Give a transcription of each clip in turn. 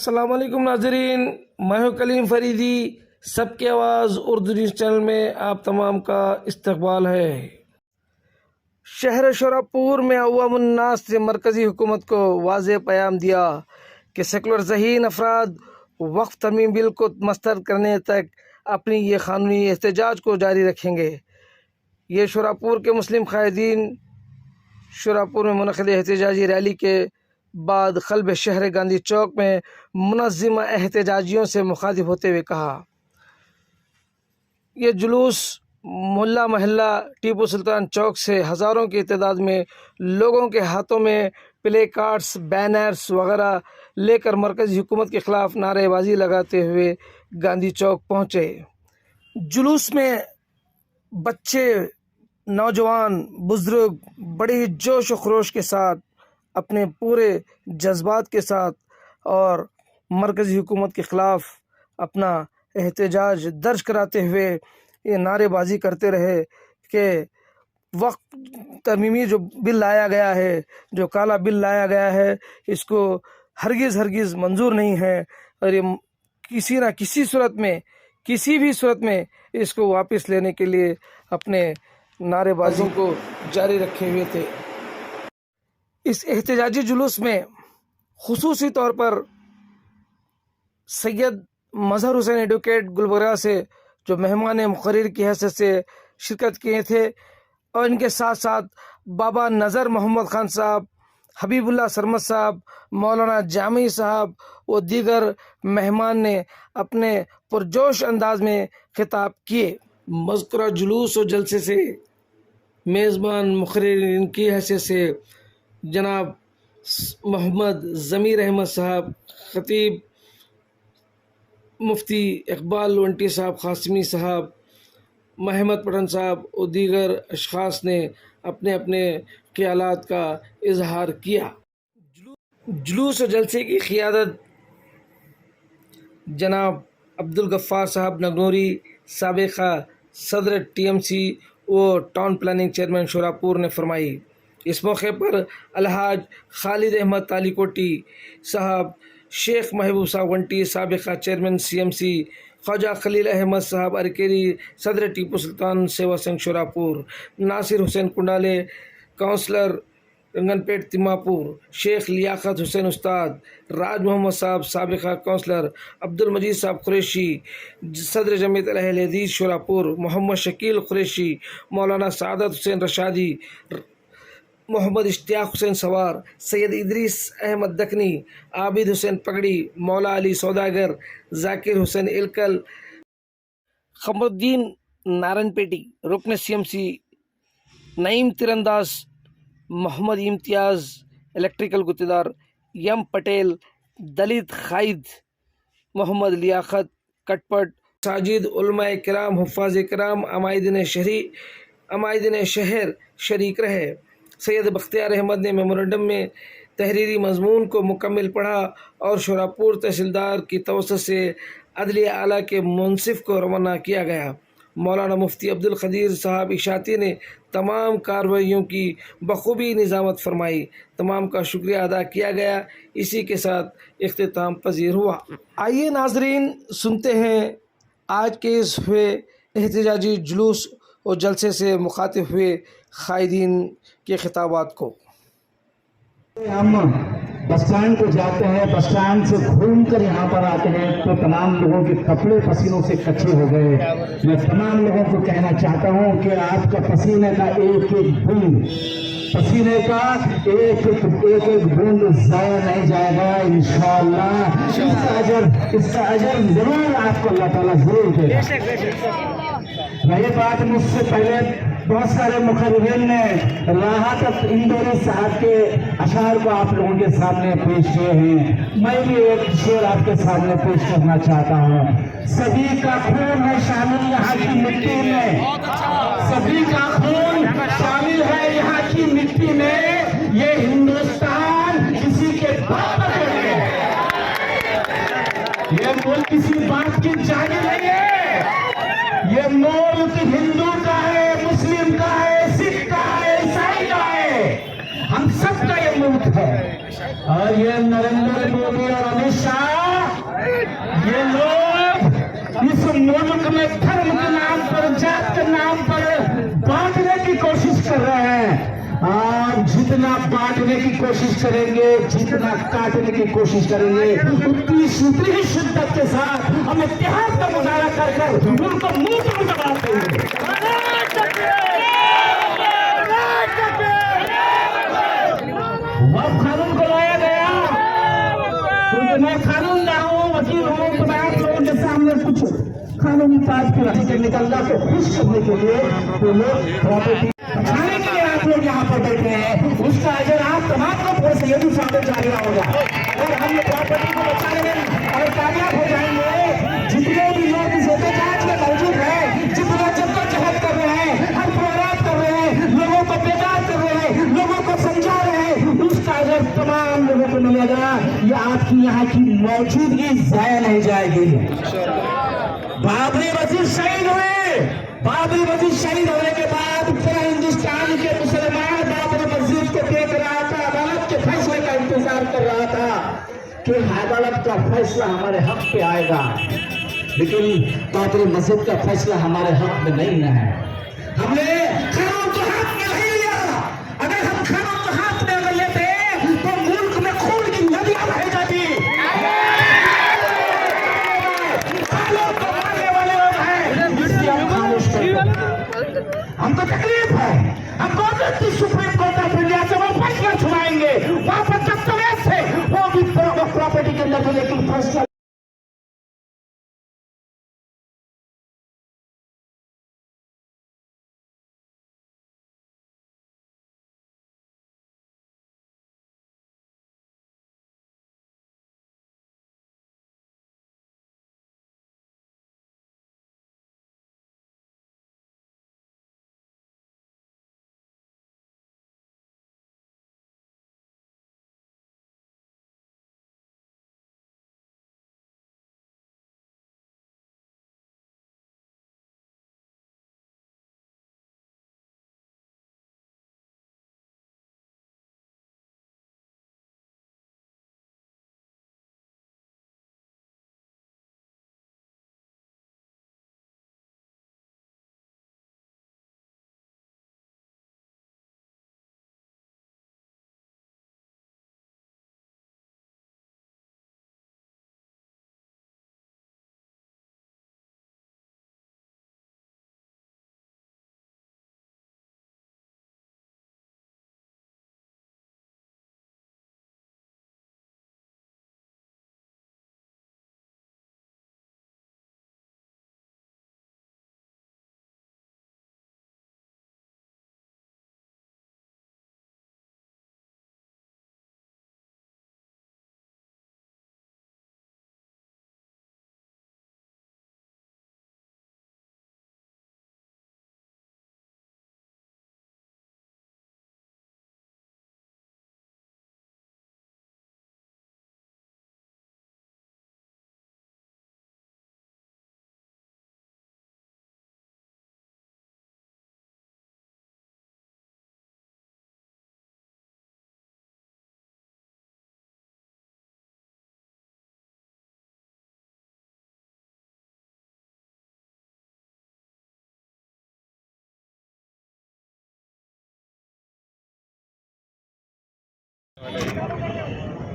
अस्सलाम वालेकुम नाजरीन, मैं हूं कलीम फरीदी। सबकी आवाज़ उर्दू न्यूज़ चैनल में आप तमाम का इस्तकबाल है। शहर शोरापुर में अवामुन्नास ने मरकज़ी हुकूमत को वाज़ेह पैगाम दिया कि सेकुलर ज़हीन अफराद वक्फ तरमीम बिल को मस्तरद करने तक अपनी ये क़ानूनी एहतजाज को जारी रखेंगे। ये शोरापुर के मुस्लिम क़ायदीन शोरापुर में मुनक़िद एहतजाजी रैली के बाद क़ल्ब शहर गांधी चौक में मुनज़्ज़िम एहतजाजियों से मुखातिब होते हुए कहा, ये जुलूस मोहल्ला महल्ला टीपू सुल्तान चौक से हज़ारों की तादाद में लोगों के हाथों में प्ले कार्ड्स, बैनर्स वगैरह लेकर मरकज़ी हुकूमत के ख़िलाफ़ नारेबाजी लगाते हुए गांधी चौक पहुँचे। जुलूस में बच्चे, नौजवान, बुज़ुर्ग बड़ी ही जोश व खरोश के साथ अपने पूरे जज्बात के साथ और मरकज़ी हुकूमत के ख़िलाफ़ अपना एहतजाज दर्ज कराते हुए ये नारेबाजी करते रहे कि वक्फ तरमीमी जो बिल लाया गया है, जो काला बिल लाया गया है, इसको हरगिज़ मंजूर नहीं है और ये किसी न किसी सूरत में, किसी भी सूरत में इसको वापस लेने के लिए अपने नारेबाजी को जारी रखे हुए थे। इस एहतजाजी जुलूस में खुसूसी तौर पर सैयद मज़हर हुसैन एडवोकेट गुलबर्गा से जो मेहमान मुक़र्रर की हैसियत से शिरकत किए थे और इनके साथ साथ बाबा नज़र मोहम्मद ख़ान साहब, हबीबुल्लाह सरमद साहब, मौलाना जामी साहब व दीगर मेहमान ने अपने पुरजोश अंदाज में खिताब किए। मज़कूरा जुलूस और जलसे से मेज़बान मुक़र्ररीन की हैसियत से जनाब मोहम्मद ज़मीर अहमद साहब, ख़तीब मुफ्ती इकबाल वंटी साहब क़ासिमी साहब, महमद पठान साहब और दीगर अशख़ास ने अपने अपने ख़यालात का इजहार किया। जुलूस और जलसे की क़ियादत जनाब अब्दुल गफ़्फ़ार साहब नगनूरी, साबिक़ा सदर TMC व टाउन प्लानिंग चेयरमैन शोरापुर ने फरमाई। इस मौके पर अलहाज खालिद अहमद तालीकोटी साहब, शेख महबूब साहब वंटी साबिक़ा चेयरमैन CMC, ख्वाजा खलील अहमद साहब अरकेरी सदर टीपू सुल्तान सेवा संघ शोरापुर, नासिर हुसैन कुंडाले काउंसलर रंगनपेट तिम्मापुर, शेख लियाकत हुसैन उस्ताद, राज मोहम्मद साहब साबिक़ा काउंसलर, अब्दुल मजीद साहब कुरैशी सदर जमीयत अहल हदीस शोरापुर, मोहम्मद शकील कुरैशी, मौलाना सादत हुसैन रशादी, मोहम्मद इश्तियाक हुसैन सवार, सैयद इदरीस अहमद दकनी, आबिद हुसैन पगड़ी, मौला अली सौदागर, जाकिर हुसैन इलकल, खमरुद्दीन नारनपेटी, रुकन CMC, नईम तिरंदाज, मोहम्मद इम्तियाज़ इलेक्ट्रिकल गुत्तेदार, यम पटेल, दलित खाइद, मोहम्मद लियाकत कटपट, साजिद उलमाए किराम, हुफ़ाज़ किराम, अमाइदिन शहर शरीक रहे। सैयद बख्तियार अहमद ने मेमोरेंडम में तहरीरी मजमून को मुकम्मल पढ़ा और शोरापुर तहसीलदार की तवज्जो से अदलिया आला के मुंसिफ को रवाना किया गया। मौलाना मुफ्ती अब्दुल क़दीर साहब इशाती ने तमाम कार्रवाइयों की बखूबी निज़ामत फरमाई। तमाम का शुक्रिया अदा किया गया। इसी के साथ इख्तिताम पजीर हुआ। आइए नाजरीन सुनते हैं आज के इस हुए एहतजाजी जुलूस और जलसे से मुखातिब हुए क़ायदीन के खिताबात को। हम बस स्टैंड को जाते हैं, बस स्टैंड से घूम कर यहाँ पर आते हैं तो तमाम लोगों के कपड़े पसीनों से कच्चे हो गए। मैं तमाम लोगों को कहना चाहता हूँ कि आपका पसीने का एक एक बूंद, पसीने का एक एक बूंद ज़ाया नहीं जाएगा इंशाअल्लाह। इसका अजर जरूर आपको अल्लाह ताला जरूर देगा। रही बात मुझसे पहले बहुत सारे मुखर्रिरीन ने राहत इंदौरी साहब के अशार को आप लोगों के सामने पेश किए हैं। मैं भी एक शेर आपके सामने पेश करना चाहता हूँ। सभी का खून है शामिल यहाँ की मिट्टी में, सभी का खून शामिल है यहाँ की मिट्टी में। ये हिंदुस्तान किसी के बाप का है, ये मुल्क किसी बात की जाने नहीं है। ये मुल्क हिंदू का है, मुस्लिम का है, सिख का है, ईसाई का है, हम सब का ये मुल्क है। और ये नरेंद्र मोदी और अमित शाह हमें धर्म के नाम पर, जात के नाम पर बांटने की कोशिश कर रहे हैं। और जितना बांटने की कोशिश करेंगे, जितना काटने की कोशिश करेंगे, उतनी ही शिद्दत के साथ हम इत्तेहाद का मुजाहरा कर कर उनको मुंह पर जवाब देंगे। वह कानून को लाया गया, क्योंकि मैं कानून ला हूँ, वकील हूँ, तो मैं आप लोगों के सामने कुछ कानूनी बात की रही करने का अल्लाह को खुश करने के लिए तो लोग प्रॉपर्टी खाने के लिए आप लोग यहाँ पर बैठे हैं, उसका अजर आप तमाम को फोड़ से ये भी सामने जारी होगा। और हम प्रॉपर्टी को बचाने में अगर कामयाब हो जाएंगे, जितने भी लोग इस एहतजाज में मौजूद हैं, जितना जद्दोजहद कर रहे हैं, हर प्रोग्राम कर रहे हैं, लोगों को बेकार कर रहे हैं, लोगों को समझा रहे हैं, उसका अजर तमाम लोगों को मिलेगा। ये आपकी यहाँ की मौजूदगी जाया नहीं जाएगी। बाबरी मस्जिद शहीद हुए, बाबरी मस्जिद शहीद होने के बाद पूरा हिंदुस्तान के मुसलमान बाबरी मस्जिद को देख रहा था, अदालत के फैसले का इंतजार कर रहा था कि अदालत का फैसला हमारे हक पे आएगा। लेकिन बाबरी मस्जिद का फैसला हमारे हक में नहीं है। हमने कानून को हाथ में नहीं लिया। अगर हम कानून को हाथ में अगर लेते तो मुल्क में खून की नदियां बह जाती। हमको तकलीफ है, हमको सुप्रीम कोर्ट ऑफ इंडिया से वो फैसला छुड़ाएंगे, वहां पर दस्तावेज से वो भी प्रॉपर्टी के अंदर, लेकिन फैसला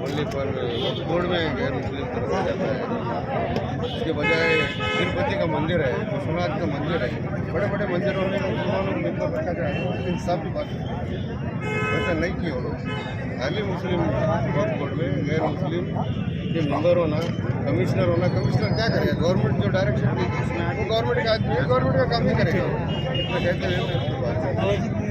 ओनली पर बोर्ड में गैर मुस्लिम तरफ से जाता है। इसके बजाय तिरुपति का मंदिर है, विश्वनाथ का मंदिर है, बड़े बड़े मंदिरों में मुसलमानों को मेंबर रखा जाए, लेकिन सब बात वैसा नहीं किए वो लोग। खाली मुस्लिम बोर्ड में गैर मुस्लिम के मेंबर होना, कमिश्नर होना। कमिश्नर क्या करेगा? गवर्नमेंट जो डायरेक्शन देगी वो गवर्नमेंट का आदमी है, गवर्नमेंट का काम नहीं करेगा। कहते हैं